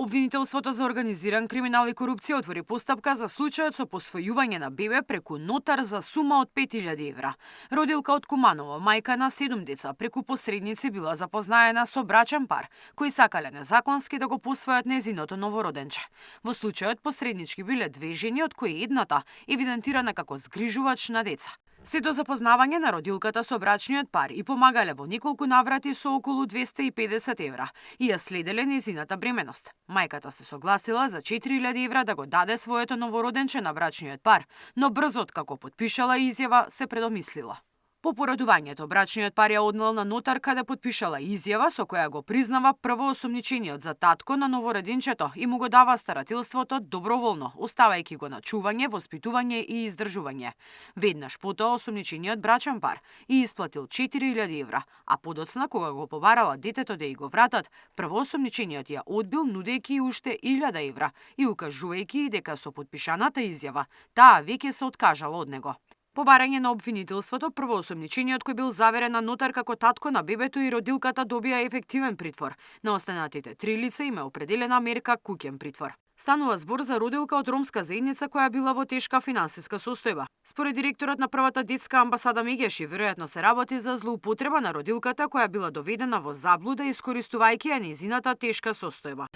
Обвинителството за организиран криминал и корупција отвори постапка за случајот со посвојување на бебе преку нотар за сума од 5000 евра. Родилка од Куманово, мајка на 7 деца, преку посредници била запознаена со брачен пар, кои сакале незаконски да го посвојат незиното новороденче. Во случајот посреднички биле две жени, од кои едната евидентирана како згрижувач на деца. Се до запознавање на родилката со брачниот пар и помагале во неколку наврати со околу 250 евра и ја следеле незината бременост. Мајката се согласила за 4000 евра да го даде своето новороденче на брачниот пар, но брзо откако потпишала изјава се предомислила. По породувањето, брачниот пар ја однел на нотар каде потпишала изјава со која го признава првоосомничениот за татко на новороденчето и му го дава старателството доброволно, оставајќи го на чување, воспитување и издржување. Веднаш потоа осомничениот брачен пар и исплатил 4000 евра, а подоцна кога го побарала детето да ја го вратат, првоосомничениот ја одбил нудејќи уште 1000 евра и укажувајќи дека со потпишаната изјава таа веќе се откажала од него. По барање на обвинителството, првоосомничениот кој бил заверен на нотар како татко на бебето и родилката добија ефективен притвор. На останатите 3 лица им е определена мерка куќен притвор. Станува збор за родилка од ромска заедница која била во тешка финансиска состојба. Според директорот на првата детска амбасада Мегеши, веројатно се работи за злоупотреба на родилката која била доведена во заблуда искористувајќи ја незината тешка состојба.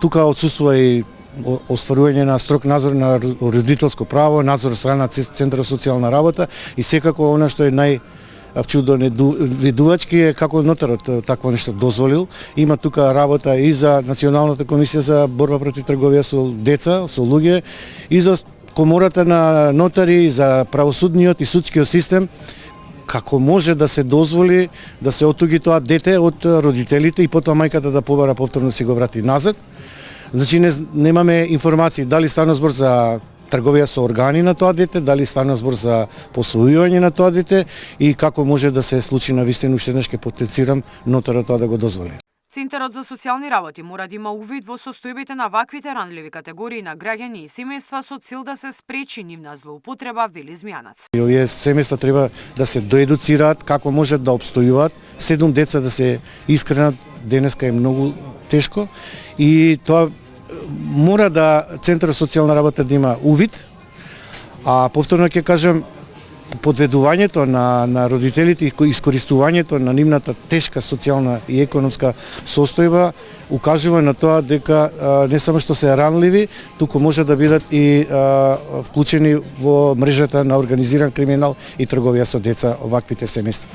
Тука отсуствува и остварување на строг надзор на родителско право, надзор од страна Центарот за социјална работа и секако она што е најчудоведувачки е како нотарот такво нешто дозволил. Има тука работа и за Националната комисија за борба против трговија со деца, со луѓе, и за комората на нотари, за правосудниот и судскиот систем. Како може да се дозволи да се отуги тоа дете од родителите и потоа мајката да побара повторно си го врати назад? Значи немаме информации дали стана збор за трговија со органи на тоа дете, дали стана збор за посвојување на тоа дете и како може да се случи навистина, уште еднаш ќе потенцирам нотарот тоа да го дозволи. Центарот за социјални работи мора да има увид во состојбите на ваквите ранливи категории на граѓани и семејства со цел да се спречи нивна злоупотреба, вели Змијанац. Овие семејства треба да се доедуцираат како можат да обстојуваат. 7 деца да се искренат денеска е многу тешко и тоа мора да Центарот за социјална работа да има увид, а повторно ќе кажам, подведувањето на родителите и искористувањето на нивната тешка социјална и економска состојба укажува на тоа дека не само што се ранливи, туку може да бидат и вклучени во мрежата на организиран криминал и трговија со деца оваквите семејства.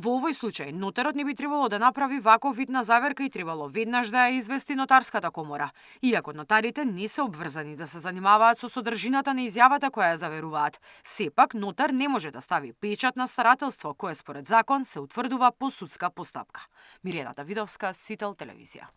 Во овој случај, нотарот не би требало да направи ваков вид на заверка и требало веднаш да ја извести нотарската комора. Иако нотарите не се обврзани да се занимаваат со содржината на изјавата која ја заверуваат, сепак нотар не може да стави печат на старателство, кое според закон се утврдува по судска постапка. Мирена Давидовска, Сител телевизија.